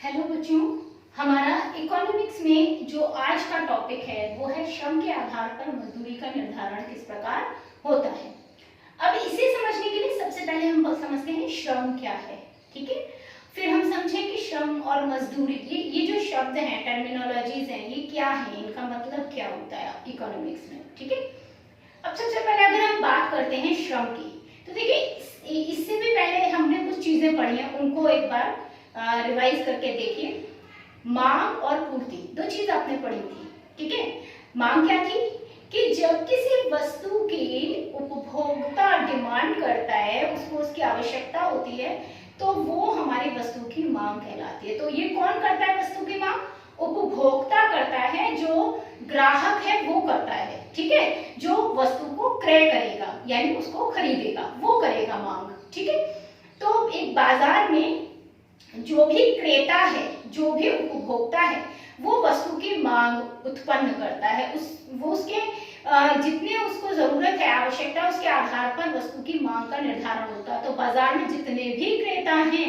Hello बच्चों, हमारा economics में जो आज का टॉपिक है वो है श्रम के आधार पर मजदूरी का निर्धारण किस प्रकार होता है। अब इसे समझने के लिए सबसे पहले हम समझते हैं श्रम क्या है, ठीक है। फिर हम समझें कि श्रम और मजदूरी ये जो शब्द हैं, टर्मिनोलॉजीज हैं, ये क्या है, इनका मतलब क्या होता है इकोनॉमिक्स में, ठीक है। अब सबसे पहले अगर हम बात करते हैं श्रम की, तो देखिए इससे भी पहले हमने कुछ चीजें पढ़ी हैं, उनको एक बार रिवाइज करके देखिए। मांग और पूर्ति दो चीज आपने पढ़ी थी, ठीक है। मांग क्या थी कि जब किसी वस्तु की उपभोक्ता डिमांड करता है, उसको उसकी आवश्यकता होती है, तो वो हमारी वस्तु की मांग कहलाती है। तो ये कौन करता है वस्तु की मांग? उपभोक्ता करता है, जो ग्राहक है वो करता है, ठीक है। जो वस्तु को क्रय करेगा यानी उसको खरीदेगा वो करेगा मांग, ठीक है। तो एक बाजार में जो भी क्रेता है, जो भी उपभोक्ता है, वो वस्तु की मांग उत्पन्न करता है। वो उसके जितने उसको जरूरत है, आवश्यकता, उसके आधार पर वस्तु की मांग का निर्धारण होता है। तो बाजार में जितने भी क्रेता हैं,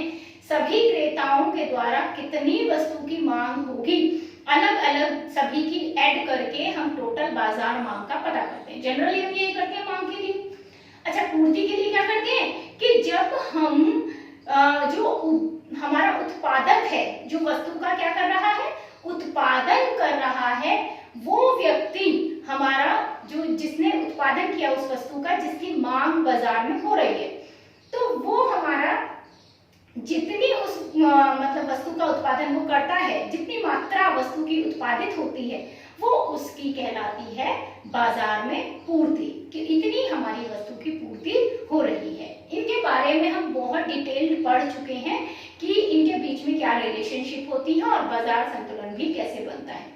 सभी क्रेताओं के द्वारा कितनी वस्तु की मांग होगी, अलग अलग सभी की ऐड करके हम टोटल बाजार मांग का पता करते हैं। जनरली हम ये करते हैं मांग के लिए। अच्छा, पूर्ति के लिए क्या करते हैं कि जब हम जो हमारा उत्पादक है, जो वस्तु का क्या कर रहा है, उत्पादन कर रहा है, वो व्यक्ति हमारा जो जिसने उत्पादन किया उस वस्तु का, जिसकी मांग बाजार में हो रही है, तो वो हमारा जितनी उस मतलब वस्तु का उत्पादन वो करता है, जितनी मात्रा वस्तु की उत्पादित होती है, वो उसकी कहलाती है बाजार में पूर्ति, कि इतनी हमारी वस्तु की पूर्ति हो रही है। इनके बारे में हम बहुत डिटेल्ड पढ़ चुके हैं कि इनके बीच में क्या रिलेशनशिप होती है और बाजार संतुलन भी कैसे बनता है।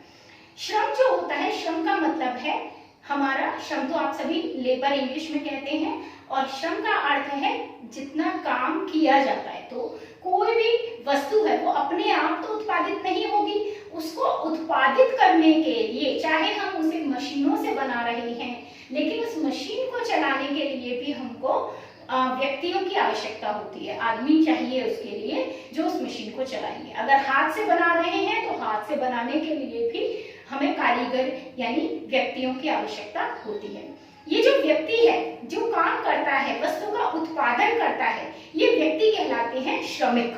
श्रम जो होता है, श्रम का मतलब है हमारा, श्रम तो आप सभी लेबर इंग्लिश में कहते हैं, और श्रम का अर्थ है जितना काम किया जाता है। तो कोई भी वस्तु है वो अपने आप तो उत्पादित नहीं होगी, उसको उत्पादित करने के लिए चाहे हम उसे मशीनों से बना रहे हैं, लेकिन उस मशीन को चलाने के लिए भी हमको व्यक्तियों की आवश्यकता होती है, आदमी चाहिए उसके लिए जो उस मशीन को चलाएंगे। अगर हाथ से बना रहे हैं तो हाथ से बनाने के लिए भी हमें कारीगर यानी व्यक्तियों की आवश्यकता होती है। ये जो व्यक्ति है जो काम करता है, वस्तु का उत्पादन करता है, ये व्यक्ति कहलाते हैं श्रमिक,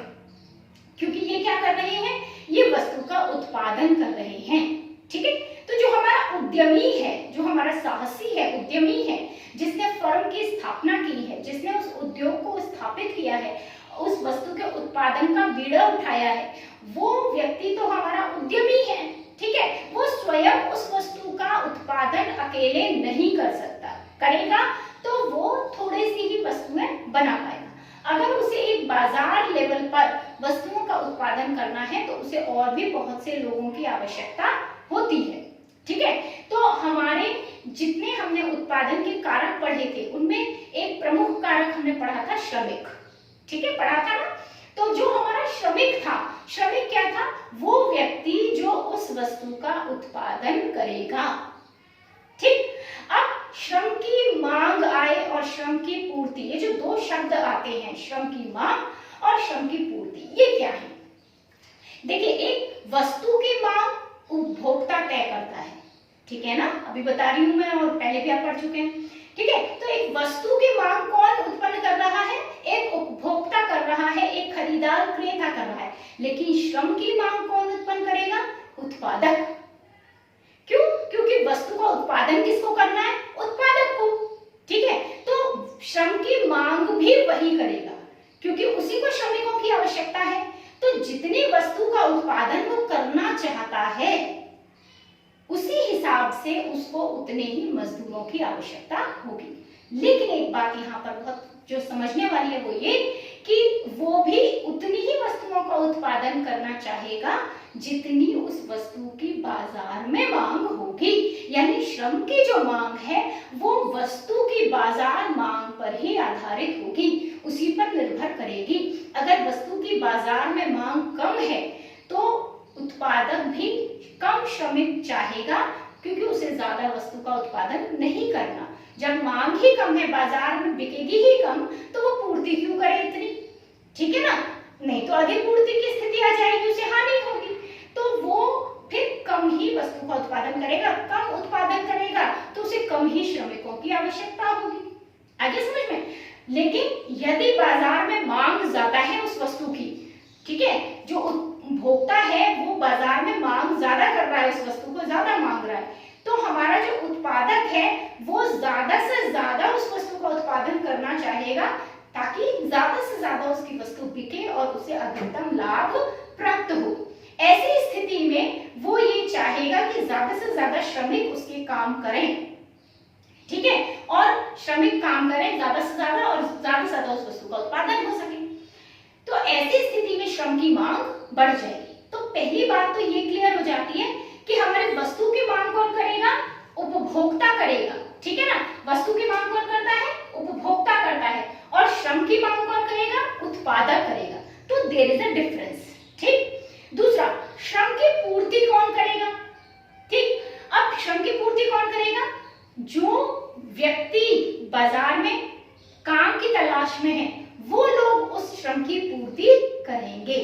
क्योंकि ये क्या कर रहे हैं, ये वस्तु का उत्पादन कर रहे हैं, ठीक है। तो जो हमारा उद्यमी है, जो हमारा साहसी है, उद्यमी है, जिसने फर्म की स्थापना की है, जिसने उस उद्योग को स्थापित किया है, उस वस्तु के उत्पादन का बीड़ा उठाया है, वो व्यक्ति तो हमारा उद्यमी है, ठीक है। वो स्वयं उस वस्तु का उत्पादन अकेले नहीं कर सकता, करेगा तो वो थोड़ी सी ही वस्तुएं बना पाएगा। अगर उसे एक बाजार लेवल पर वस्तुओं का उत्पादन करना है तो उसे और भी बहुत से लोगों की आवश्यकता होती है, ठीक है। तो हमारे जितने हमने उत्पादन के कारक पढ़े थे, उनमें एक प्रमुख कारक हमने पढ़ा था श्रमिक, ठीक है, पढ़ा था ना। तो जो हमारा श्रमिक था, श्रमिक क्या था, वो व्यक्ति जो उस वस्तु का उत्पादन करेगा, ठीक। अब श्रम की मांग आए और श्रम की पूर्ति, ये जो दो शब्द आते हैं, श्रम की मांग और श्रम की पूर्ति, ये क्या है? देखिए, एक वस्तु की मांग उपभोक्ता तय करता है, ठीक है ना, अभी बता रही हूं मैं और पहले भी आप पढ़ चुके हैं, ठीक है। तो एक वस्तु की मांग कौन उत्पन्न कर रहा है? एक उपभोक्ता कर रहा है, एक खरीदार क्रेता कर रहा है। लेकिन श्रम की मांग कौन उत्पन्न करेगा? उत्पादक। क्यों? क्योंकि वस्तु का उत्पादन किसको करना है? उत्पादक को, ठीक है। तो श्रम की मांग भी वही करेगा, क्योंकि उसी को श्रमिकों की आवश्यकता है। तो जितनी वस्तु का उत्पादन वो करना चाहता है, उसी हिसाब से उसको उतने ही मजदूरों की आवश्यकता होगी। लेकिन एक बात यहाँ पर बहुत जो समझने वाली है वो ये कि वो भी उतनी ही वस्तुओं का उत्पादन करना चाहेगा जितनी उस वस्तु की बाजार में मांग होगी। यानी श्रम की जो मांग है वो वस्तु की बाजार मांग पर ही आधारित होगी, उसी पर निर्भर करेगी। अगर वस्तु की बाजार में मांग कम है तो उत्पादक भी कम श्रमिक चाहेगा, क्योंकि उसे ज्यादा वस्तु का उत्पादन नहीं करना। जब मांग ही कम है, बाजार में बिकेगी ही कम, तो वो पूर्ति क्यों करे इतनी, ठीक है ना। नहीं तो अधिक पूर्ति की स्थिति आ जाएगी, उसे हानि बाजार में मांग ज्यादा है उस वस्तु की, ठीक है, जो उपभोक्ता है वो बाजार में मांग ज्यादा कर रहा है, उस वस्तु को ज्यादा मांग रहा है, तो हमारा जो उत्पादक है वो ज्यादा से ज्यादा उस वस्तु का उत्पादन करना चाहेगा ताकि ज्यादा से ज्यादा उसकी वस्तु बिके और उसे अधिकतम लाभ प्राप्त हो। ऐसी स्थिति में वो ये चाहेगा कि ज्यादा से ज्यादा श्रमिक उसके काम करें, ठीक है, और श्रमिक काम करें ज्यादा से ज्यादा और ज्यादा से ज्यादा उस वस्तु का उत्पादन हो सके। तो ऐसी स्थिति में श्रम की मांग बढ़ जाएगी। तो पहली बात तो ये क्लियर हो जाती है कि हमारे वस्तु की मांग कौन करेगा, उपभोक्ता करेगा, ठीक है ना, वस्तु की मांग कौन करता है, उपभोक्ता करता है, और श्रम की मांग कौन करेगा, उत्पादक करेगा। तो देयर इज अ डिफरेंस, ठीक। दूसरा, श्रम की पूर्ति कौन करेगा, ठीक। अब श्रम की पूर्ति कौन करेगा, जो व्यक्ति बाजार में काम की तलाश में है वो लोग उस श्रम की पूर्ति करेंगे,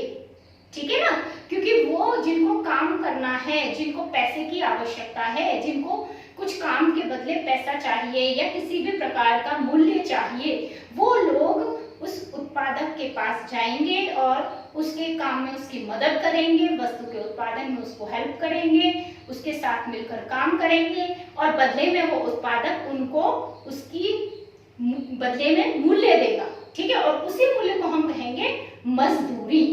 ठीक है ना, क्योंकि वो जिनको काम करना है, जिनको पैसे की आवश्यकता है, जिनको कुछ काम के बदले पैसा चाहिए या किसी भी प्रकार का मूल्य चाहिए, वो लोग उस उत्पादक के पास जाएंगे और उसके काम में उसकी मदद करेंगे, वस्तु के उत्पादन में उसको हेल्प करेंगे, उसके साथ मिलकर काम करेंगे और बदले में वो उत्पादक उनको उसकी बदले में मूल्य देगा, ठीक है, और उसी मूल्य को हम कहेंगे मजदूरी।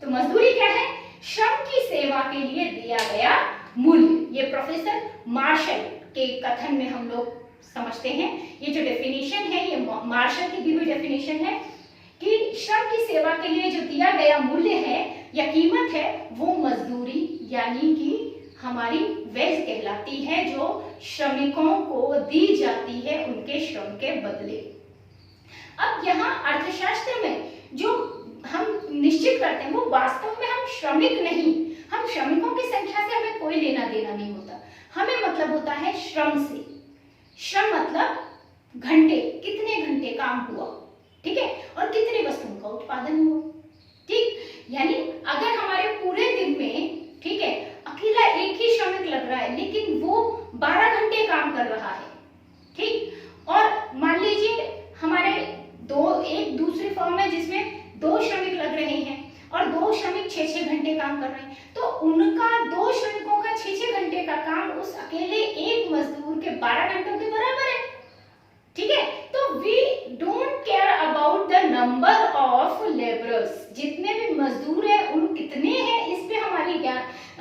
तो मजदूरी क्या है, श्रम की सेवा के लिए दिया गया मूल्य। ये प्रोफेसर मार्शल के कथन में हम लोग समझते हैं, ये जो डेफिनेशन है ये मार्शल की दी हुई डेफिनेशन है कि श्रम की सेवा के लिए जो दिया गया मूल्य है या कीमत है वो मजदूरी यानी कि हमारी वेज कहलाती है, जो श्रमिकों को दी जाती है उनके श्रम के बदले। अब यहाँ अर्थशास्त्र में जो हम निश्चित करते हैं वो वास्तव में हम श्रमिक नहीं, हम श्रमिकों की संख्या से हमें कोई लेना देना नहीं होता, हमें मतलब होता है श्रम से। श्रम मतलब घंटे, कितने घंटे काम हुआ, ठीक है, और कितनी वस्तुओं का उत्पादन हुआ, ठीक। यानी अगर हमारे पूरे दिन में, ठीक है, अकेला एक ही श्रमिक लग रहा है लेकिन वो 12 घंटे काम कर रहा है, ठीक, और मान लीजिए हमारे एक दूसरी फर्म है जिसमें 2 श्रमिक लग रहे हैं और 2 श्रमिक 6-6 घंटे काम कर रहे हैं, तो उनका 2 श्रमिकों का 6-6 घंटे का काम उस अकेले एक मजदूर के 12 घंटों के बराबर है, ठीक है। तो we don't care about the number of labourers, जितने भी मजदूर हैं उन कितने हैं इस पे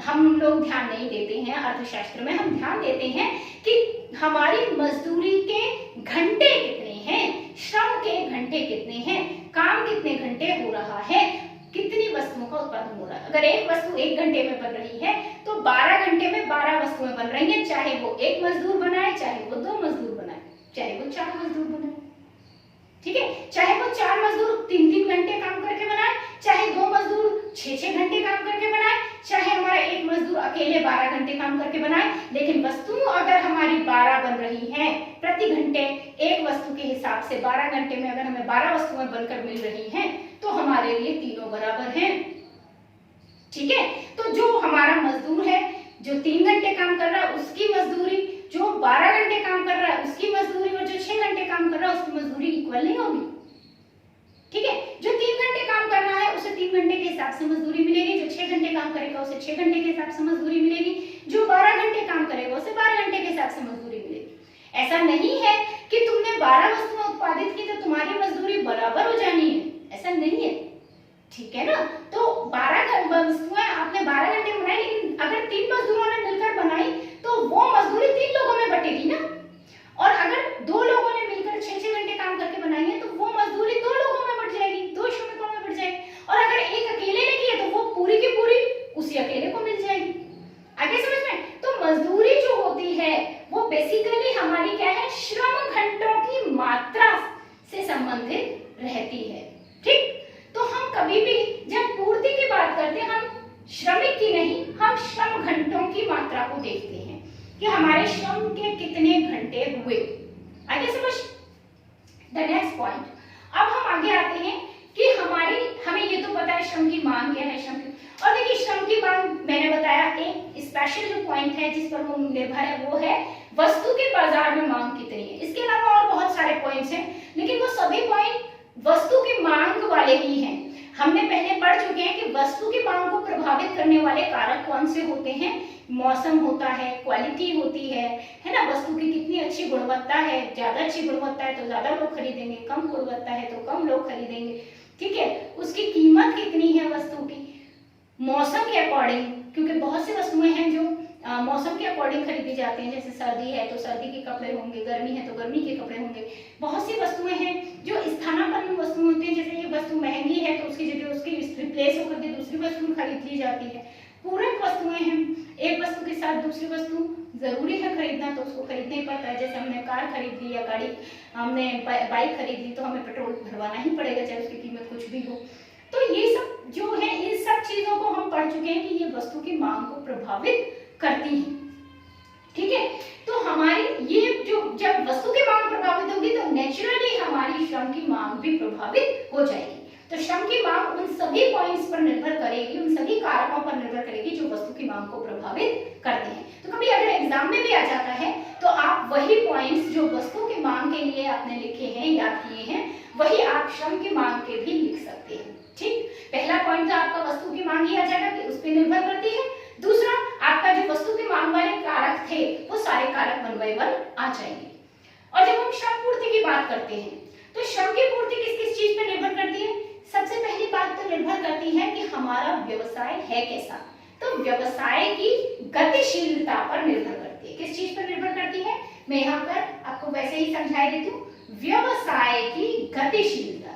हम लोग ध्यान नहीं देते हैं। अर्थशास्त्र में हम ध्यान देते हैं कि हमारी मजदूरी के घंटे कितने हैं, श्रम के घंटे कितने हैं, काम कितने घंटे हो रहा है, कितनी वस्तुओं का उत्पादन हो रहा है। अगर एक वस्तु 1 घंटे में बन रही है तो 12 घंटे में 12 वस्तुएं बन रही हैं, चाहे वो 1 मजदूर बनाए, चाहे वो 2 मजदूर बनाए, चाहे वो 4 मजदूर बनाए, ठीक है, चाहे वो 4 मजदूर 3-3 घंटे काम करके बनाए, चाहे 2 मजदूर 6-6 घंटे काम करके बनाए, चाहे हमारा एक मजदूर अकेले 12 घंटे काम करके बनाए, लेकिन वस्तु अगर हमारी 12 बन रही हैं प्रति घंटे, एक वस्तु के हिसाब से 12 घंटे में अगर हमें 12 वस्तुएं बनकर मिल रही हैं तो हमारे लिए तीनों बराबर हैं, ठीक है। तो जो हमारा मजदूर है जो 3 घंटे काम कर रहा है उसकी मजदूरी, जो 12 घंटे काम कर रहा है उसकी मजदूरी और जो 6 घंटे काम कर रहा है उसकी मजदूरी इक्वल नहीं होगी, ठीक है। जो 3 घंटे काम कर रहा है उसे 3 घंटे के हिसाब से मजदूरी मिलेगी, जो 6 घंटे काम करेगा उसे 6 घंटे के हिसाब से मजदूरी मिलेगी, जो 12 घंटे काम करेगा उसे 12 घंटे के हिसाब से मजदूरी मिलेगी। ऐसा नहीं है कि तुमने 12 वस्तुएं उत्पादित की तो तुम्हारी मजदूरी बराबर हो जानी है, ऐसा नहीं है, ठीक है ना। तो 12 वस्तुएं आपने 12 घंटे बनाई, लेकिन अगर 3 मजदूरों ने मिलकर बनाई तो वो मजदूरी 3 लोगों में बटेगी ना, और अगर 2 लोगों ने मिलकर 6-6 घंटे काम करके बनाई है तो वो मजदूरी 2 लोगों में बढ़ जाएगी, 2 श्रमिकों में बढ़ जाएगी, और अगर एक अकेले ने की है तो वो पूरी की पूरी उसी अकेले को मिल जाएगी। आगे समझ में? तो मजदूरी जो होती है वो बेसिकली हमारी क्या है, श्रम घंटों की मात्रा से संबंधित रहती है, ठीक। तो हम कभी भी जब पूर्ति की बात करते हैं हम श्रमिक की नहीं, हम श्रम घंटों की मात्रा को देखते हैं कि हमारे श्रम के कितने घंटे हुए। आगे समझ। द नेक्स्ट पॉइंट, अब हम आगे आते हैं कि हमें ये तो पता है श्रम की मांग क्या है, श्रम की, और देखिए श्रम की मांग मैंने बताया एक स्पेशल जो पॉइंट है जिस पर वो निर्भर है वो है वस्तु के बाजार में मांग कितनी है। इसके अलावा और बहुत सारे पॉइंट्स हैं, लेकिन वो सभी पॉइंट वस्तु की मांग वाले ही हैं। हमने पहले पढ़ चुके हैं कि वस्तु की मांग को प्रभावित करने वाले कारक कौन से होते हैं। मौसम होता है, क्वालिटी होती है ना, वस्तु की कितनी अच्छी गुणवत्ता है, ज्यादा अच्छी गुणवत्ता है तो ज्यादा लोग खरीदेंगे, कम गुणवत्ता है तो कम लोग खरीदेंगे, ठीक है। उसकी कीमत कितनी है वस्तु की, मौसम के अकॉर्डिंग, क्योंकि बहुत सी वस्तुएं हैं जो मौसम के अकॉर्डिंग खरीदी जाती हैं, जैसे सर्दी है तो सर्दी के कपड़े होंगे, गर्मी है तो गर्मी के कपड़े होंगे। बहुत सी वस्तुएं हैं जो स्थानापन्न वस्तुएं होती हैं, जैसे ये वस्तु महंगी है तो उसकी जगह उसकी रिप्लेस होकर के दूसरी वस्तु खरीद ली जाती है। पूरक वस्तुएं हैं, एक वस्तु के साथ दूसरी वस्तु जरूरी है खरीदना तो उसको खरीदना ही पड़ता है। जैसे हमने कार खरीद ली या गाड़ी, हमने बाइक खरीद ली तो हमें पेट्रोल भरवाना ही पड़ेगा, चाहे उसकी कीमत कुछ भी हो। तो ये सब जो है, इन सब चीजों को हम पढ़ चुके हैं कि ये वस्तु की मांग को प्रभावित करती है, ठीक है। तो हमारी ये जो जब वस्तु की मांग प्रभावित होगी तो नेचुरली हमारी श्रम की मांग भी प्रभावित हो जाएगी। तो श्रम की मांग उन सभी पॉइंट्स पर निर्भर करेगी, उन सभी कारकों पर निर्भर करेगी जो वस्तु की मांग को प्रभावित करते हैं। तो कभी अगर एग्जाम में भी आ जाता है तो आप वही पॉइंट्स जो वस्तु की मांग के लिए आपने लिखे हैं, याद किए हैं, वही आप श्रम की मांग के भी लिख सकते हैं, ठीक। पहला पॉइंट तो आपका वस्तु की मांग ही आ जाएगा कि उस पर निर्भर करती है। दूसरा, आपका जो वस्तु की मांग वाले कारक थे वो सारे कारक 1 by 1 आ जाएंगे। और जब हम श्रम पूर्ति की बात करते हैं तो श्रम की पूर्ति किस किस चीज पर निर्भर करती है। सबसे पहली बात तो निर्भर करती है कि हमारा व्यवसाय है कैसा। तो व्यवसाय की गतिशीलता पर निर्भर करती है। किस चीज पर निर्भर करती है, मैं यहाँ पर आपको वैसे ही समझा देती हूँ। व्यवसाय की गतिशीलता,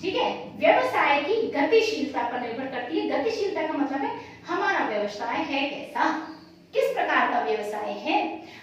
ठीक है, व्यवसाय की गतिशीलता पर निर्भर करती है। गतिशीलता का मतलब है हमारा व्यवसाय है कैसा, किस प्रकार का व्यवसाय है।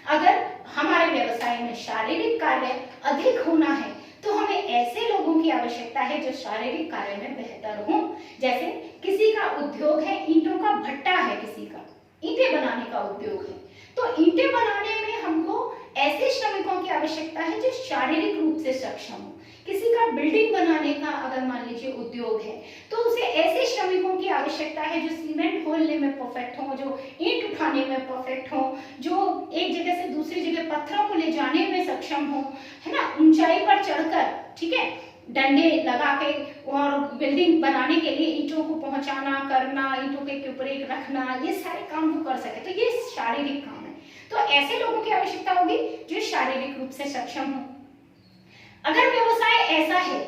अगर हमारे व्यवसाय में शारीरिक कार्य अधिक होना है तो हमें ऐसे लोगों की आवश्यकता है जो शारीरिक कार्य में बेहतर हों। जैसे किसी का उद्योग है, ईंटों का भट्टा है, किसी का ईंटें बनाने का उद्योग है, तो ईंटें बनाने में हमको ऐसे श्रमिकों की आवश्यकता है जो शारीरिक रूप से सक्षम हो। किसी का बिल्डिंग बनाने का अगर मान लीजिए उद्योग है तो उसे ऐसे श्रमिकों की आवश्यकता है जो सीमेंट घोलने में परफेक्ट हो, जो ईंट उठाने में परफेक्ट हो, जो एक जगह से दूसरी जगह पत्थरों को ले जाने में सक्षम हो, है ना, ऊंचाई पर चढ़कर, ठीक है, डंडे लगा के और बिल्डिंग बनाने के लिए ईंटों को पहुंचाना, करना, ईंटों के ऊपर एक रखना, ये सारे काम वो कर सके, तो ये शारीरिक काम है। तो ऐसे लोगों की आवश्यकता होगी जो शारीरिक रूप से सक्षम हो। अगर व्यवसाय ऐसा है,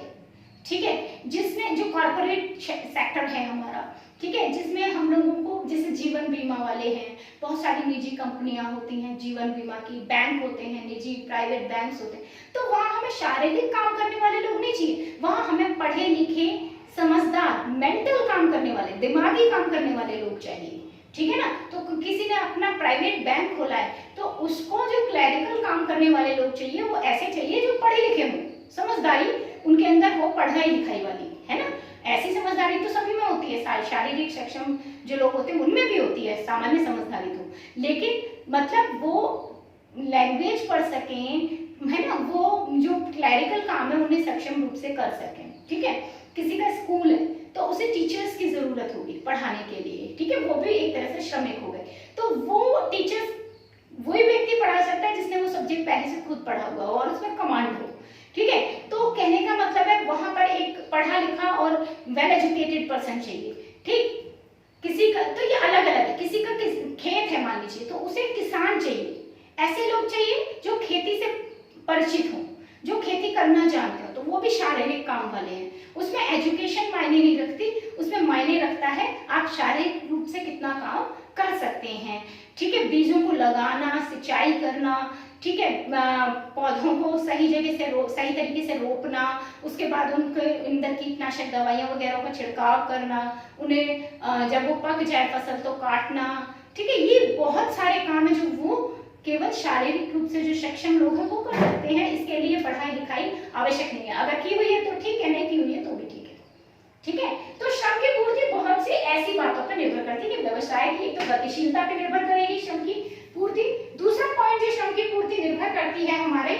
ठीक है, जिसमें जो कॉर्पोरेट सेक्टर है हमारा, ठीक है, जिसमें हम लोगों को जैसे जीवन बीमा वाले हैं, बहुत सारी निजी कंपनियां होती हैं जीवन बीमा की, बैंक होते हैं, निजी प्राइवेट बैंक्स होते हैं, तो वहां हमें शारीरिक काम करने वाले लोग नहीं चाहिए। वहां हमें पढ़े लिखे, समझदार, मेंटल काम करने वाले, दिमागी काम करने वाले लोग चाहिए, ठीक है ना। तो किसी ने अपना प्राइवेट बैंक खोला है तो उसको जो क्लरिकल काम करने वाले लोग चाहिए वो ऐसे चाहिए जो पढ़े लिखे हों, समझदारी उनके अंदर हो, पढ़ाई लिखाई वाली, है ना। ऐसी समझदारी तो सभी में होती है, शारीरिक सक्षम जो लोग होते हैं उनमें भी होती है सामान्य समझदारी तो, लेकिन मतलब वो लैंग्वेज पढ़ सकें, है ना, वो जो क्लरिकल काम है उन्हें सक्षम रूप से कर सकें, ठीक है। किसी का स्कूल है तो उसे टीचर्स की जरूरत होगी पढ़ाने के लिए, ठीक है, वो भी एक तरह से श्रमिक हो गए। तो वो टीचर्स वही व्यक्ति पढ़ा सकता है जिसने वो सब्जेक्ट पहले से खुद पढ़ा हुआ हो और उसमें कमांड हो, ठीक है। तो कहने का मतलब है वहां पर एक पढ़ा लिखा और वेल एजुकेटेड पर्सन चाहिए, ठीक। किसी का तो ये अलग अलग है, किसी का खेत है मान लीजिए तो उसे किसान चाहिए, ऐसे लोग चाहिए जो खेती से परिचित हो, जो खेती करना जानते हो, तो वो भी शारीरिक काम वाले हैं। उसमें एजुकेशन मायने नहीं रखती, उसमें मायने रखता है आप शारीरिक रूप से कितना काम कर सकते हैं, ठीक है। बीजों को लगाना, सिंचाई करना, ठीक है, पौधों को सही जगह से सही तरीके से रोपना, उसके बाद उनके अंदर कीटनाशक दवाइयां वगैरह का छिड़काव करना, उन्हें जब वो पक जाए फसल तो काटना, ठीक है। ये बहुत सारे काम है जो वो केवल शारीरिक रूप से जो सक्षम लोग हैं वो कर सकते हैं। इसके लिए पढ़ाई लिखाई आवश्यक नहीं है, अगर की हुई है तो ठीक है, नहीं की हुई है तो भी ठीक है, ठीक है। तो श्रम की पूर्ति बहुत सी ऐसी बातों पर निर्भर करती है कि व्यवसाय की एक तो गतिशीलता पर निर्भर करेगी श्रम की पूर्ति। दूसरा पॉइंट जो श्रम की पूर्ति निर्भर करती है हमारे,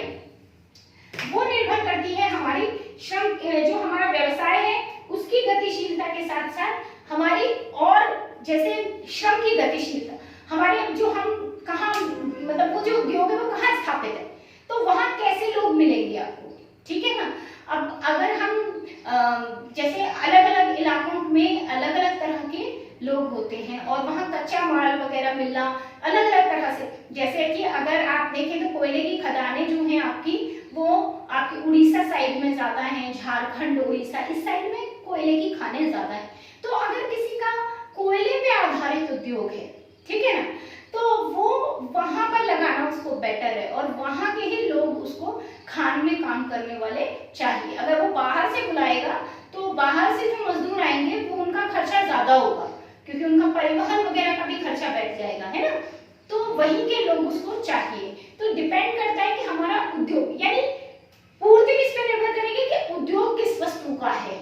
वो निर्भर करती है हमारी श्रम, जो हमारा व्यवसाय है उसकी गतिशीलता के साथ साथ हमारी, और जैसे श्रम की गतिशीलता हमारे, जो हम कहाँ, मतलब वो जो उद्योग है वो कहाँ स्थापित है, हैं और वहाँ कच्चा माल वगैरह मिलना अलग अलग तरह से, जैसे कि अगर आप देखें तो कोयले की खदानें जो हैं आपकी, वो आपकी उड़ीसा साइड में ज्यादा हैं, झारखंड उड़ीसा इस साइड में कोयले की खानें ज्यादा है। तो अगर किसी का कोयले पे आधारित उद्योग है, ठीक है ना, तो वो वहां पर लगाना उसको बेटर है और वहां के ही लोग उसको खान में काम करने वाले चाहिए। अगर वो बाहर से बुलाएगा तो बाहर से जो मजदूर आएंगे वो उनका खर्चा ज्यादा होगा, क्योंकि उनका परिवहन वगैरह का भी खर्चा बैठ जाएगा, है ना। तो वहीं के लोग उसको चाहिए। तो डिपेंड करता है कि हमारा उद्योग, यानी पूर्ति किस पे निर्भर करेगी कि उद्योग किस वस्तु का है,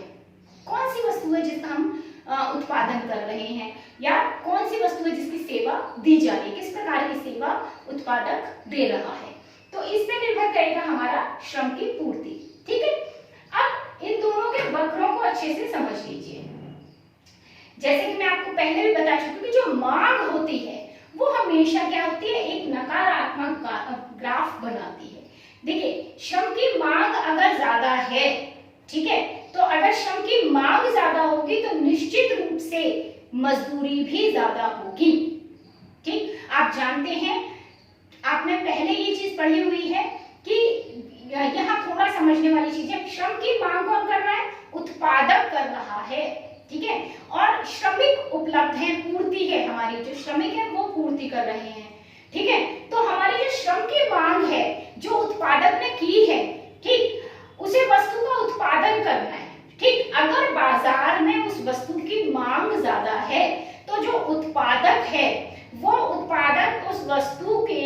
कौन सी वस्तु है जिसका हम उत्पादन कर रहे हैं, या कौन सी वस्तु है जिसकी सेवा दी जा रही है, किस प्रकार की सेवा उत्पादक दे रहा है। तो इस पे निर्भर करेगा हमारा श्रम की पूर्ति, ठीक है। अब इन दोनों के वक्रों को अच्छे से समझ लीजिए। जैसे कि मैं आपको पहले भी बता चुकी हूँ कि जो मांग होती है वो हमेशा क्या होती है, एक नकारात्मक ग्राफ बनाती है। देखिए, श्रम की मांग अगर ज्यादा है, ठीक है, तो अगर श्रम की मांग ज्यादा होगी तो निश्चित रूप से मजदूरी भी ज्यादा होगी, ठीक। आप जानते हैं, आपने पहले ये चीज पढ़ी हुई है कि यहाँ थोड़ा समझने वाली चीज है, श्रम की मांग कौन कर रहा है, उत्पादक कर रहा है, ठीक है, और श्रमिक उपलब्ध है, पूर्ति है, हमारी जो श्रमिक है वो पूर्ति कर रहे हैं, ठीक है। तो हमारी जो श्रम की मांग है जो उत्पादक ने की है, ठीक, उसे वस्तु का उत्पादन करना है, ठीक। अगर बाजार में उस वस्तु की मांग ज्यादा है तो जो उत्पादक है वो उत्पादक उस वस्तु के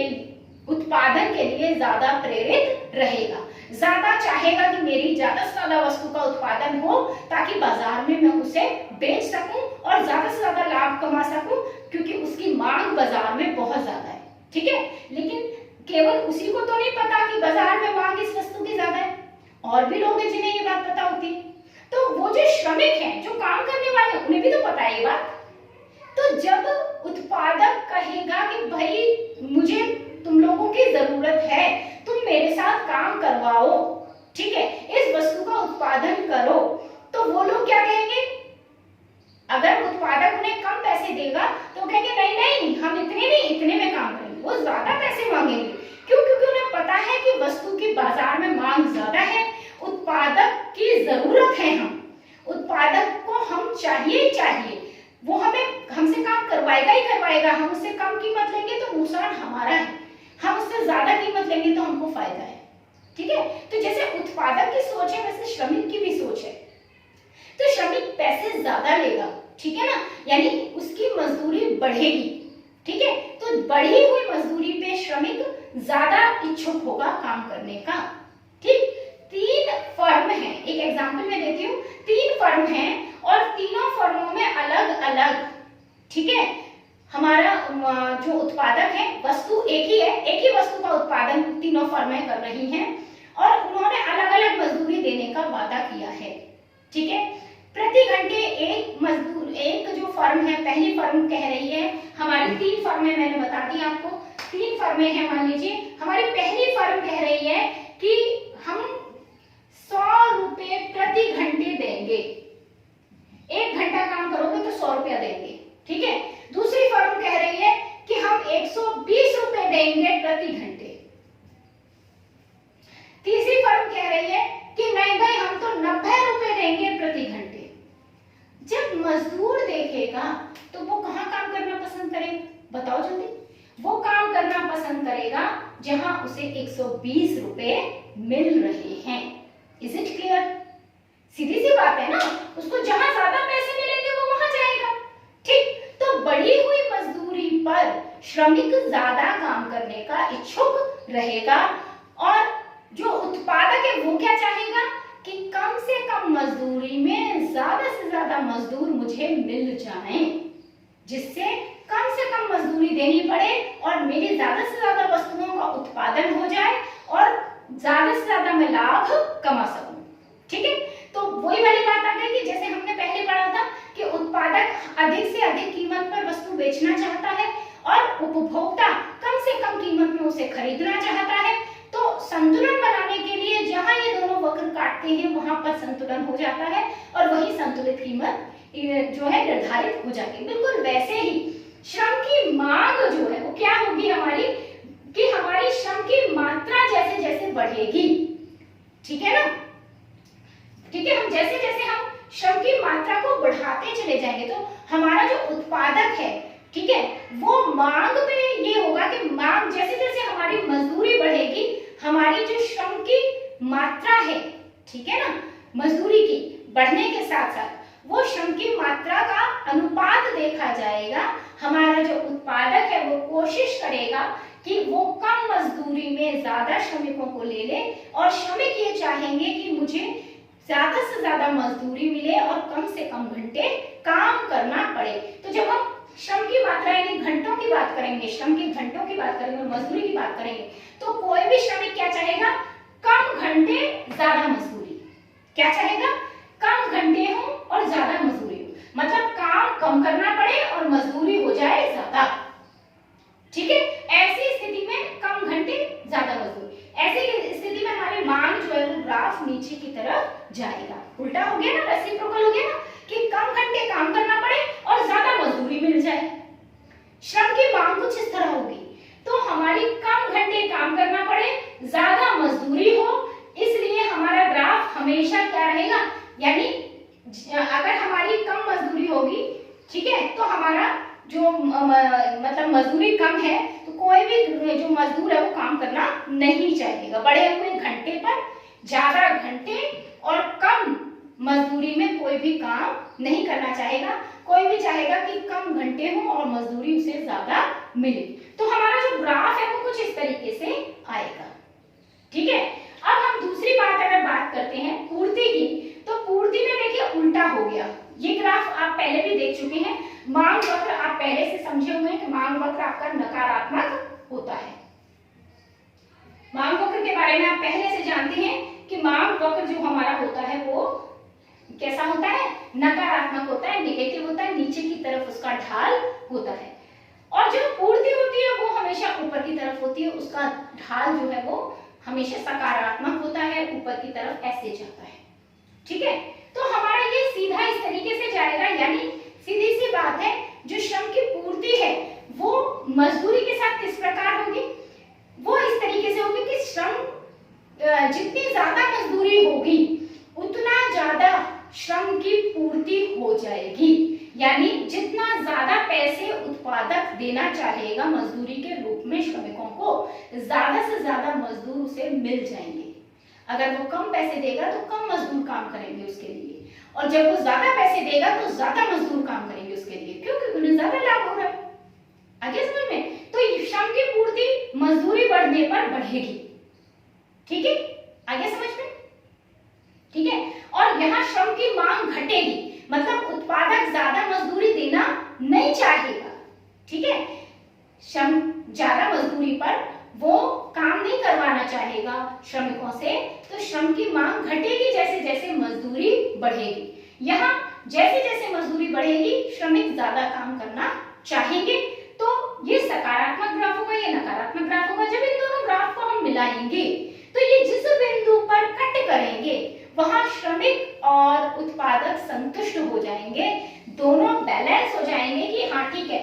उत्पादन के लिए ज्यादा प्रेरित रहेगा, ज्यादा चाहेगा कि मेरी ज्यादा से ज्यादा वस्तु का उत्पादन हो ताकि बाजार में मैं उसे बेच सकूं और ज्यादा से ज्यादा लाभ कमा सकूं, क्योंकि उसकी मांग बाजार में बहुत ज्यादा है, ठीक है। लेकिन केवल उसी को तो नहीं पता कि बाजार में मांग इस वस्तु की ज्यादा है, और भी लोग हैं जिन्हें ये बात पता होती है। तो वो जो श्रमिक हैं, जो काम करने वाले हैं, उन्हें भी तो पता है ये बात। तो जब उत्पादक कहेगा कि भाई मुझे तुम लोगों की जरूरत है, तुम मेरे साथ काम करवाओ, ठीक है, इस वस्तु का उत्पादन करो, तो वो लोग क्या कहेंगे, अगर उत्पादक उन्हें कम पैसे देगा तो कहेंगे नहीं नहीं, हम इतने नहीं, इतने में काम करेंगे। वो ज्यादा पैसे मांगेंगे, क्यों? क्योंकि उन्हें पता है कि वस्तु की बाजार में मांग ज्यादा है, उत्पादक की जरूरत है, हम उत्पादक को हम चाहिए ही चाहिए, वो हमसे काम करवाएगा ही करवाएगा। हम उससे कम कीमत लेंगे तो नुकसान हमारा है, हम उससे ज्यादा कीमत लेंगे तो हमको फायदा है, ठीक है। तो जैसे उत्पादक की सोच है वैसे श्रमिक की भी सोच है। तो श्रमिक पैसे ज्यादा लेगा, ठीक है ना, यानी उसकी मजदूरी बढ़ेगी, ठीक है। तो बढ़ी हुई मजदूरी पे श्रमिक ज्यादा इच्छुक होगा काम करने का, ठीक। 3 फर्म है, एक एग्जांपल मैं देती हूँ, 3 फर्म है और तीनों फर्मों में अलग अलग, ठीक है, हमारा जो उत्पादक है, वस्तु एक ही है, एक ही वस्तु का उत्पादन तीनों फर्में कर रही हैं और उन्होंने अलग अलग मजदूरी देने का वादा किया है, ठीक है। प्रति घंटे एक मजदूर, एक जो फर्म है, पहली फर्म कह रही है, हमारी 3 फर्में मैंने बता दी आपको, 3 फर्में हैं, मान लीजिए हमारी पहली फर्म कह रही है कि हम 100 रुपए प्रति घंटे देंगे, 1 घंटा काम करोगे तो 100 रुपया देंगे, ठीक है। दूसरी फर्म कह रही है कि हम 120 रुपए देंगे प्रति घंटे। तीसरी फर्म कह रही है कि नहीं भाई, हम तो 90 रुपए देंगे प्रति घंटे। जब मजदूर देखेगा तो वो कहाँ काम करना पसंद करेगा, बताओ जल्दी। वो काम करना पसंद करेगा जहां उसे 120 रुपए मिल रहे हैं। Is it clear? सीधी सी बात है ना, उसको जहां ज्यादा पैसे मिलेंगे वो वहां जाएगा, ठीक। तो बढ़ी हुई मजदूरी पर श्रमिक ज्यादा काम करने का इच्छुक रहेगा और जो उत्पादक है वो क्या चाहेगा कि कम से कम मजदूरी में ज्यादा से ज्यादा मजदूर मुझे मिल जाएं, जिससे कम से कम मजदूरी देनी पड़े और मेरी ज्यादा से ज्यादा वस्तुओं का उत्पादन हो जाए और ज्यादा से ज्यादा मैं लाभ कमा सकूं, ठीक है। तो वही वाली बात आ गई कि जैसे हमने पहले पढ़ा था कि उत्पादक अधिक से अधिक कीमत पर वस्तु बेचना चाहता है और उपभोक्ता कम से कम कीमत में उसे खरीदना चाहता है। तो संतुलन बनाने के लिए जहां ये दोनों वक्र काट काटते हैं वहां पर संतुलन हो जाता है और वही संतुलित कीमत जो है निर्धारित हो जाती है। बिल्कुल वैसे ही श्रम की मांग जो है वो क्या होगी हमारी, कि हमारी श्रम की मात्रा जैसे जैसे बढ़ेगी, ठीक है ना, ठीक है, हम जैसे जैसे हम श्रम की मात्रा को बढ़ाते चले जाएंगे तो हमारा जो उत्पादक है, ठीक है, वो मांग पे ये होगा कि मांग जैसे जैसे हमारी मजदूरी बढ़ेगी, हमारी जो श्रम की मात्रा है, ठीक है ना, मजदूरी की बढ़ने के साथ साथ वो श्रम की मात्रा का अनुपात देखा जाएगा। हमारा जो उत्पादक है वो कोशिश करेगा कि वो कम मजदूरी में ज्यादा श्रमिकों को ले ले, और श्रमिक ये चाहेंगे कि मुझे ज्यादा से ज्यादा मजदूरी मिले और कम से कम घंटे काम करना पड़े। तो जब हम श्रम की मात्रा यानी घंटों की बात करेंगे, श्रम के घंटों की बात करेंगे और मजदूरी की बात करेंगे, तो कोई भी श्रमिक क्या चाहेगा, कम घंटे ज्यादा मजदूरी। क्या चाहेगा, कम घंटे हो और ज्यादा मजदूरी हो, मतलब काम कम करना पड़े और मजदूरी हो जाए ज्यादा, ठीक है। ऐसी स्थिति में कम घंटे ज्यादा मजदूरी, ऐसी स्थिति में हमारी मांग जो है वो ग्राफ नीचे की तरफ जाएगा। उल्टा हो गया ना, रेसिप्रोकल हो गया ना, कि कम घंटे काम करना पड़े और ज्यादा मजदूरी मिल जाए। श्रम की मांग कुछ इस तरह होगी, तो हमारी कम घंटे काम करना पड़े, ज्यादा मजदूरी हो, इसलिए हमारा ग्राफ हमेशा क्या रहेगा, यानी अगर हमारी कम मजदूरी होगी, ठीक है, तो हमारा जो मतलब मजदूरी कम है तो कोई भी जो मजदूर है वो काम करना नहीं चाहेगा। बढ़े हुए घंटे पर ज्यादा घंटे और कम मजदूरी में कोई भी काम नहीं करना चाहेगा, कोई भी चाहेगा कि कम घंटे हो और मजदूरी उसे ज्यादा मिले। तो हमारा जो ग्राफ है वो कुछ इस तरीके से आएगा, ठीक है। अब हम दूसरी बात अगर बात करते हैं पूर्ति की, तो पूर्ति में देखिए उल्टा हो गया। ये ग्राफ आप पहले भी देख चुके हैं, मांग वक्र आप पहले से समझे हुए हैं कि मांग वक्र आपका नकारात्मक होता है। मांग वक्र के बारे में आप पहले से जानते हैं कि मांग वक्र जो हमारा होता है वो कैसा होता है, नकारात्मक होता है, नेगेटिव होता है, नीचे की तरफ उसका ढाल होता है। और जो पूर्ति होती है वो हमेशा ऊपर की तरफ होती है, उसका ढाल जो है वो हमेशा सकारात्मक होता है, ऊपर की तरफ ऐसे जाता है, ठीक है। तो हमारा ये सीधा इस तरीके से जाएगा, यानी सीधी सी बात है, जो श्रम की पूर्ति है वो मजदूरी के साथ किस प्रकार होगी, वो इस तरीके से होगी कि श्रम जितनी ज्यादा मजदूरी होगी उतना ज्यादा श्रम की पूर्ति हो जाएगी, यानी जितना ज्यादा पैसे उत्पादक देना चाहेगा मजदूरी के रूप में श्रमिकों को, ज्यादा से ज्यादा मजदूर उसे मिल जाएंगे। अगर वो कम पैसे देगा तो कम मजदूर काम करेंगे उसके लिए, और जब वो ज्यादा पैसे देगा तो ज्यादा मजदूर काम करेंगे उसके लिए, क्योंकि उन्हें ज्यादा लाभ हो रहा है। आगे समझ में, तो श्रम की पूर्ति मजदूरी बढ़ने पर बढ़ेगी, ठीक है, आगे समझ में, ठीक है। और यहाँ श्रम की मांग घटेगी, मतलब उत्पादक ज्यादा मजदूरी देना नहीं चाहेगा, ठीक है, श्रम ज्यादा मजदूरी पर वो काम नहीं करवाना चाहेगा श्रमिकों से, तो श्रम की मांग घटेगी जैसे जैसे मजदूरी बढ़ेगी। यहाँ जैसे जैसे मजदूरी बढ़ेगी श्रमिक ज्यादा काम करना चाहेंगे, तो ये सकारात्मक ग्राफ होगा, ये नकारात्मक ग्राफ होगा। जब इन दोनों ग्राफ को हम मिलाएंगे तो ये जिस बिंदु पर कट करेंगे वहां श्रमिक और उत्पादक संतुष्ट हो जाएंगे, दोनों बैलेंस हो जाएंगे कि हाँ ठीक है,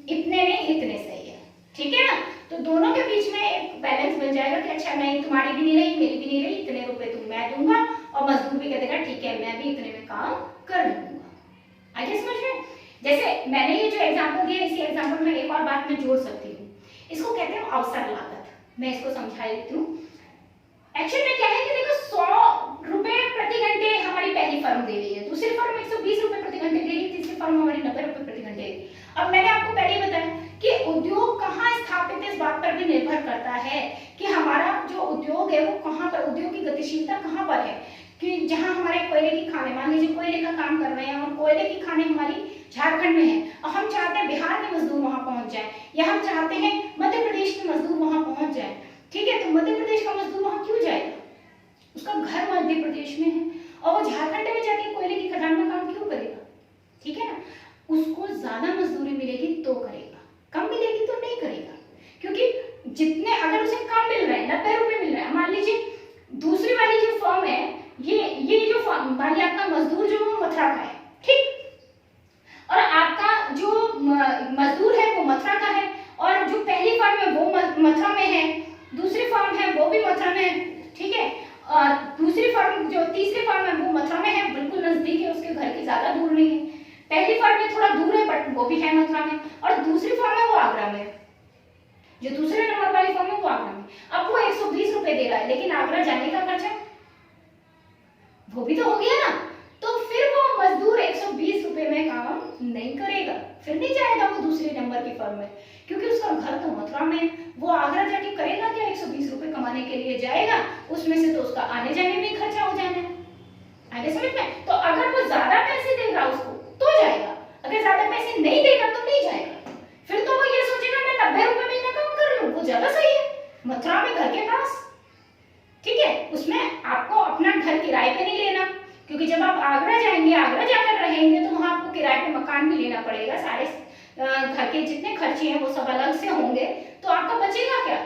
इतने नहीं इतने सही है, ठीक है ना। तो दोनों के बीच में एक बैलेंस बन जाएगा कि अच्छा नहीं, तुम्हारी भी नहीं रही मेरी भी नहीं रही, इतने रुपए तुम मैं दूंगा, और मजदूर भी कह देगा ठीक है मैं भी इतने में काम कर लूंगा। आगे समझ में, जैसे मैंने ये जो एग्जांपल दिया, इसी एग्जांपल में एक और बात मैं जोड़ सकती हूँ, इसको कहते हैं अवसर लागत। मैं इसको समझा देती हूँ। एक्चुअल में क्या है कि देखो 100 रुपए प्रति घंटे हमारी पहली फर्म दे रही है, दूसरी फर्म 120 रुपए प्रति घंटे दे रही है, तीसरी फर्म हमारी 90 रुपए प्रति घंटे दे रही है। अब मैंने आपको पहले ही बताया कि उद्योग कहाँ स्थापित है, इस बात पर भी निर्भर करता है कि हमारा जो उद्योग है वो कहाँ पर, उद्योग की गतिशीलता कहाँ पर है, कि जहाँ हमारे कोयले की खानें, मान लीजिए कोयले का काम कर रहे हैं और कोयले की खानें हमारी झारखंड में है, और हम चाहते हैं बिहार के मजदूर वहां पहुंच जाए, या हम चाहते हैं मध्य प्रदेश के मजदूर वहां पहुंच जाए, ठीक है। तो मध्य प्रदेश का मजदूर वहां क्यों जाएगा, उसका घर मध्य प्रदेश में है, और वो झारखंड में जाके कोयले की खदान में काम क्यों करेगा, ठीक है ना। उसको ज्यादा मजदूरी मिलेगी तो करेगा, कम मिलेगी तो नहीं करेगा, क्योंकि जितने अगर उसे कम मिल रहा है, 90 रुपए मिल रहा है, मान लीजिए दूसरी वाली जो फर्म है मान लिया आपका मजदूर जो वो मथुरा का है, ठीक, और आपका जो मजदूर है वो मथुरा का है, और जो पहली फर्म है वो मथुरा में है, दूसरी फर्म है वो भी मथुरा में है, ठीक है, और दूसरी फर्म जो तीसरी फर्म है वो मथुरा में है, बिल्कुल नजदीक है, उसके घर की ज्यादा दूर नहीं है। पहली फर्म में थोड़ा दूर है बट वो भी है मथुरा में, और दूसरी फर्म है वो आगरा में, जो दूसरे नंबर वाली फर्म है वो आगरा में। अब वो 120 रुपए दे रहा है, लेकिन आगरा जाने का खर्चा वो भी तो हो गया ना, तो फिर वो मजदूर 120 रुपए में काम नहीं करेगा, फिर नहीं जाएगा वो दूसरे नंबर की फर्म में, क्योंकि उसका घर तो मथुरा में, वो आगरा जाके करेगा क्या, 120 रुपए कमाने के लिए जाएगा, उसमें से तो उसका आने जाने में खर्चा हो जाना है। आगे समझ में? तो अगर वो ज्यादा पैसे देगा उसको तो जाएगा, अगर ज्यादा पैसे नहीं देगा तो नहीं जाएगा, फिर तो वो ये सोचेगा मैं 90 रुपए महीना काम कर लूं, वो ज्यादा सही है, मथुरा में घर के पास, ठीक है, उसमें आपको अपना घर किराए पे नहीं लेना, क्योंकि जब आप आगरा जाएंगे, आगरा जाकर रहेंगे तो वहां आपको किराए पे मकान भी लेना पड़ेगा, सारे घर के जितने खर्चे हैं वो सब अलग से होंगे, तो आपका बचेगा क्या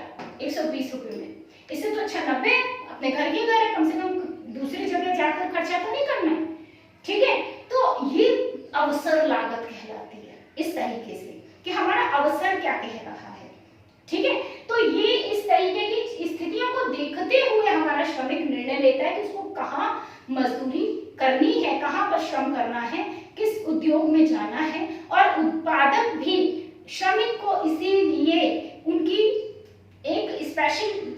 120 रुपए में। इससे तो अच्छा 90 अपने घर के घर है, कम से कम दूसरी जगह जाकर खर्चा तो नहीं करना है, ठीक है। तो ये अवसर लागत कहलाती है इस तरीके से कि हमारा अवसर क्या कह रहा है, ठीक है। तो ये इस तरीके की स्थितियों को देखते हुए हमारा श्रमिक निर्णय लेता है कि उसको कहाँ मजदूरी करनी है, कहाँ पर श्रम करना है, किस उद्योग में जाना है, और उत्पादक भी श्रमिक को इसीलिए उनकी एक स्पेशल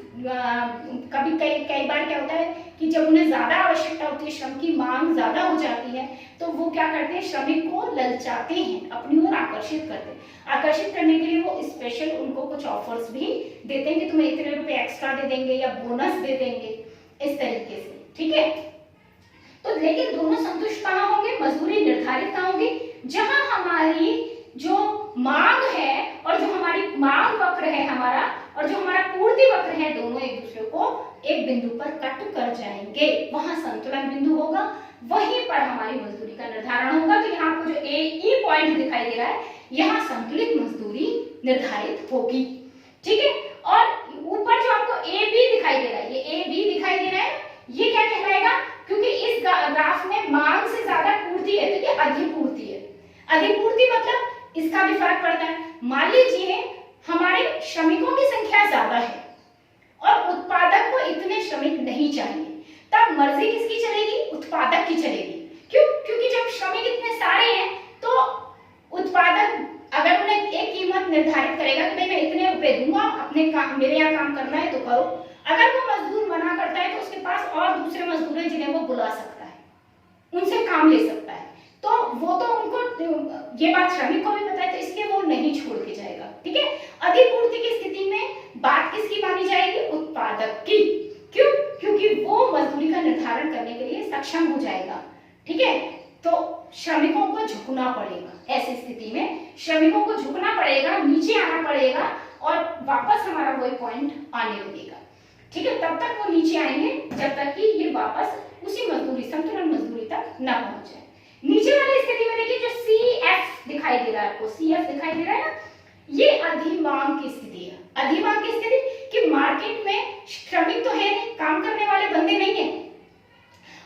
कभी कई बार क्या होता है कि जब उन्हें ज्यादा आवश्यकता होती है, श्रम की मांग ज्यादा हो जाती है, तो वो क्या करते हैं, श्रमिक को ललचाते हैं, अपनी ओर आकर्षित करते हैं। आकर्षित करने के लिए वो स्पेशल उनको कुछ ऑफर्स भी देते हैं कि तुम्हें इतने रुपए एक्स्ट्रा दे देंगे या बोनस दे देंगे, इस तरीके से, ठीक है। तो लेकिन दोनों संतुष्ट कहाँ होंगे, मजदूरी निर्धारित कहाँ होगी, जहां हमारी जो मांग है और जो हमारी मांग वक्र है हमारा, और जो हमारा पूर्ति वक्र है, दोनों एक दूसरे को एक बिंदु पर कट कर जाएंगे, वहां संतुलन बिंदु होगा, वहीं पर हमारी मजदूरी का निर्धारण होगा। तो यहाँ आपको जो ए पॉइंट दिखाई दे रहा है, यहाँ संतुलित मजदूरी निर्धारित होगी, ठीक है। और ऊपर जो आपको ए बी दिखाई दे रहा है, ये ए बी दिखाई दे रहा है, ये क्या कहलाएगा, क्योंकि इस ग्राफ में मांग से ज्यादा पूर्ति है, तो ये अधिपूर्ति है। अधिपूर्ति मतलब इसका भी फर्क पड़ता है। मान लीजिए हमारे श्रमिकों की संख्या ज्यादा है और उत्पादक को इतने श्रमिक नहीं चाहिए, तब मर्जी किसकी चलेगी, उत्पादक की चलेगी। क्यों? क्योंकि जब श्रमिक इतने सारे हैं तो उत्पादक अगर उन्हें एक कीमत निर्धारित करेगा कि भाई मैं इतने रुपए दूंगा, अपने काम, मेरे यहाँ काम करना है तो करो। अगर वो मजदूर मना करता है तो उसके पास और दूसरे मजदूर हैं जिन्हें वो बुला सकता है, उनसे काम ले सकता है, तो वो तो उनको ये बात श्रमिक को भी पता है, तो इसलिए वो नहीं छोड़ के जाएगा, ठीक है। अधिपूर्ति की स्थिति में बात किसकी मानी जाएगी, उत्पादक की। क्यों? क्योंकि वो मजदूरी का निर्धारण करने के लिए सक्षम हो जाएगा, ठीक है। तो श्रमिकों को झुकना पड़ेगा, ऐसी स्थिति में श्रमिकों को झुकना पड़ेगा, नीचे आना पड़ेगा और वापस हमारा वही पॉइंट आने लगेगा, ठीक है। तब तक वो नीचे आएंगे जब तक कि ये वापस उसी मजदूरी, संतुलन मजदूरी तक न पहुंच जाए। नीचे वाली स्थिति में देखिए जो CF दिखाई दे रहा है आपको, CF दिखाई दे रहा है ना, ये अधिमांग की स्थिति है। अधिमांग की स्थिति कि मार्केट में श्रमिक तो है नहीं, काम करने वाले बंदे नहीं है,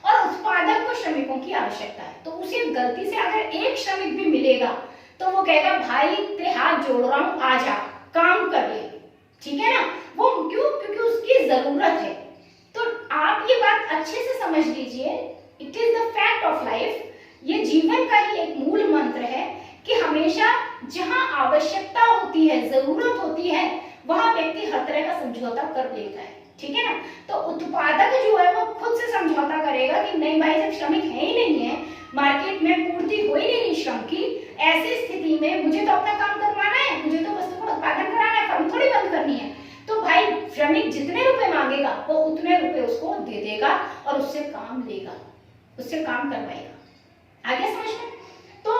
और उत्पादक को श्रमिकों की आवश्यकता है, तो उसे गलती से अगर एक श्रमिक भी मिलेगा तो वो कहेगा भाई तेरे हाथ जोड़ रहा हूं, आजा काम कर ले, ठीक है ना। वो क्यों? क्योंकि उसकी जरूरत है। तो आप ये बात अच्छे से समझ लीजिए, it is the fact of life, ये जीवन का ही एक मूल मंत्र है कि हमेशा जहां आवश्यकता होती है, जरूरत होती है, वहां व्यक्ति हर तरह का समझौता कर लेता है, ठीक है ना। तो उत्पादक जो है वो खुद से समझौता करेगा कि नहीं भाई जब श्रमिक है ही नहीं है, मार्केट में पूर्ति हो ही नहीं श्रम की, ऐसी स्थिति में मुझे तो अपना काम करवाना है, मुझे तो वस्तु का उत्पादन कराना है, फर्म थोड़ी बंद करनी है, तो भाई श्रमिक जितने रुपए मांगेगा वो उतने रुपए उसको दे देगा और उससे काम लेगा, उससे काम करवाएगा। आगे समझ में? तो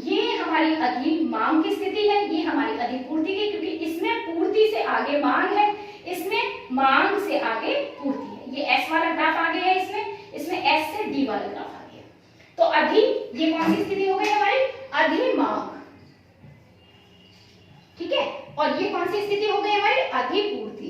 ये हमारी अधिमांग की स्थिति है, ये हमारी अधिपूर्ति की, क्योंकि इसमें पूर्ति से आगे मांग है, इसमें मांग से आगे पूर्ति है। ये S वाला ग्राफ आ गया है, इसमें S से D वाला ग्राफ आ गया। तो अधि, ये कौन सी स्थिति हो गई हमारी, अधिमांग, ठीक है। और ये कौन सी स्थिति हो गई हमारी, अधिपूर्ति,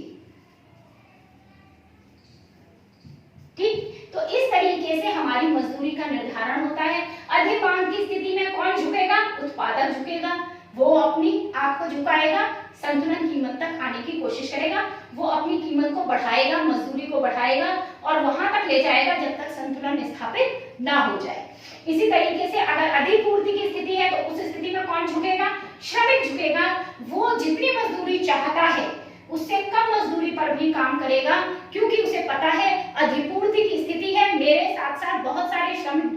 ठीक। तो इस तरीके से हमारी मजदूरी मजदूरी का निर्धारण होता है। अधिक मांग की स्थिति में कौन झुकेगा? उत्पादक झुकेगा, वो अपनी आंख को झुकाएगा, संतुलन कीमत तक आने की कोशिश करेगा, वो अपनी कीमत को बढ़ाएगा, मजदूरी को बढ़ाएगा और वहां तक ले जाएगा जब तक संतुलन स्थापित ना हो जाए। इसी तरीके से अगर अधिक पूर्ति की स्थिति है तो उस स्थिति में कौन झुकेगा? श्रमिक झुकेगा, वो जितनी मजदूरी चाहता है उससे कम मजदूरी पर भी काम करेगा, क्योंकि उसे पता है अधिपूर्ति की स्थिति है, मेरे साथ साथ बहुत सारे श्रमिक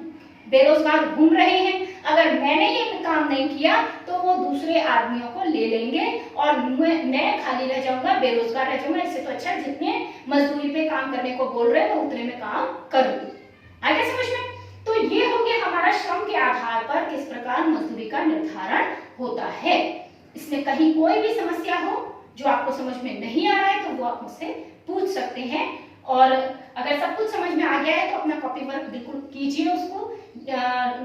बेरोजगार घूम रहे हैं, अगर मैंने ये काम नहीं किया तो वो दूसरे आदमियों को ले लेंगे और मैं खाली रह जाऊंगा, बेरोजगार रह जाऊंगा। इससे तो अच्छा जितने मजदूरी पे काम करने को बोल रहे हैं मैं उतने में काम करूँ। आगे समझ में? तो ये हो गया हमारा श्रम के आधार पर किस प्रकार मजदूरी का निर्धारण होता है। इसमें कहीं कोई भी समस्या हो जो आपको समझ में नहीं आ रहा है तो वो आप मुझसे पूछ सकते हैं, और अगर सब कुछ समझ में आ गया है तो अपना कॉपी वर्क बिल्कुल कीजिए उसको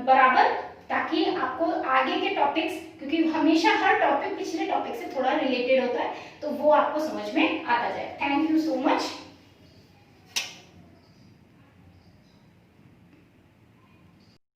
बराबर, ताकि आपको आगे के टॉपिक्स, क्योंकि हमेशा हर टॉपिक पिछले टॉपिक से थोड़ा रिलेटेड होता है, तो वो आपको समझ में आता जाए। Thank you so much.